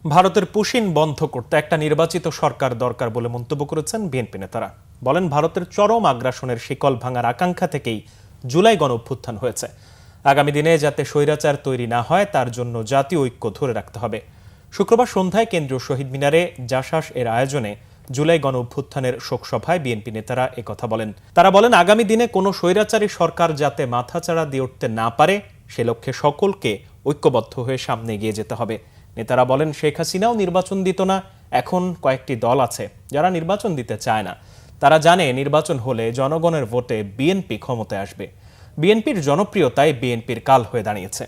ভারতের পুশিন বন্ধ করতে একটা নির্বাচিত সরকার দরকার বলে মন্তব্য করেছেন বিএনপি নেতারা। বলেন, ভারতের চরম আগ্রাসনের শিকল ভাঙার আকাঙ্ক্ষা থেকেই জুলাই গণঅভ্যুত্থান হয়েছে। আগামী দিনে যাতে স্বৈরাচার তৈরি না হয় তার জন্য জাতীয় ঐক্য ধরে রাখতে হবে। শুক্রবার সন্ধ্যায় কেন্দ্রীয় শহীদ মিনারে জাসাস এর আয়োজনে জুলাই গণঅভ্যুত্থানের শোকসভায় বিএনপি নেতারা একথা বলেন। তারা বলেন, আগামী দিনে কোনো স্বৈরাচারী সরকার যাতে মাথাচাড়া দিয়ে উঠতে না পারে সে লক্ষ্যে সকলকে ঐক্যবদ্ধ হয়ে সামনে এগিয়ে যেতে হবে। নেতারা বলেন, শেখ হাসিনাও নির্বাচন দিত না, এখন কয়েকটি দল আছে যারা নির্বাচন দিতে চায় না। তারা জানে নির্বাচন হলে জনগণের ভোটে বিএনপি ক্ষমতায় আসবে। বিএনপির জনপ্রিয়তায় বিএনপির কাল হয়ে দাঁড়িয়েছে।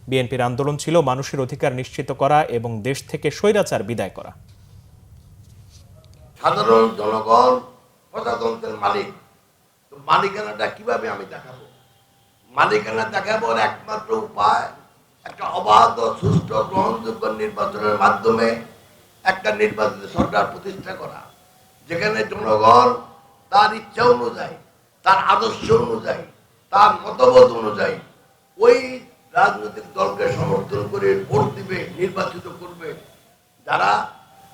বিএনপির আন্দোলন ছিল মানুষের অধিকার নিশ্চিত করা এবং দেশ থেকে স্বৈরাচার বিদায় করা। সাধারণ জনগণ প্রজাতন্ত্রের মালিক, মালিকানাটা কিভাবে আমি দেখাবো? মালিকানা দেখাবার একমাত্র উপায় একটা অবাধ, সুষ্ঠু, গ্রহণযোগ্য নির্বাচনের মাধ্যমে একটা নির্বাচিত সরকার প্রতিষ্ঠা করা, যেখানে জনগণ তার ইচ্ছা অনুযায়ী, তার আদর্শ অনুযায়ী, তার মতবোধ অনুযায়ী ওই রাজনৈতিক দলকে সমর্থন করে ভোট দিবে, নির্বাচিত করবে যারা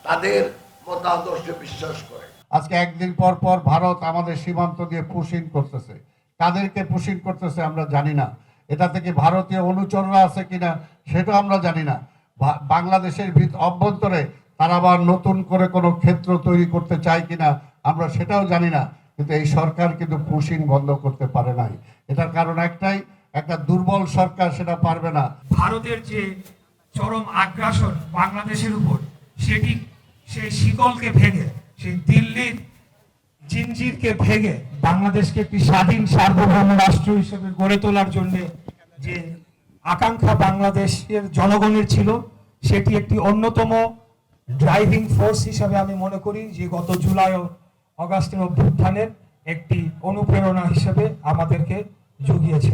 তাদের মতাদর্শে বিশ্বাস করে। আজকে একদিন পর পর ভারত আমাদের সীমান্ত দিয়ে পুশিং করতেছে। কাদেরকে পুশিং করতেছে আমরা জানি না। এটা থেকে ভারতীয় অনুচররা আছে কিনা সেটা আমরা জানি না। বাংলাদেশের অভ্যন্তরে তারা আবার নতুন করে কোনো ক্ষেত্র তৈরি করতে চায় কিনা আমরা সেটাও জানি না। কিন্তু এই সরকার কিন্তু পুশিং বন্ধ করতে পারে নাই। এটার কারণ একটাই, একটা দুর্বল সরকার সেটা পারবে না। ভারতের যে চরম আগ্রাসন বাংলাদেশের উপর, সেটি সেই শিকলকে ভেঙে, সেই দিল্লির জিনজিরকে ভেঙে বাংলাদেশকে একটি স্বাধীন সার্বভৌম রাষ্ট্র হিসেবে গড়ে তোলার জন্য যে আকাঙ্ক্ষা বাংলাদেশের জনগণের ছিল, সেটি একটি অন্যতম ড্রাইভিং ফোর্স হিসাবে আমি মনে করি যে গত জুলাই ও আগস্টের অভ্যুত্থানের একটি অনুপ্রেরণা হিসেবে আমাদেরকে জুগিয়েছে।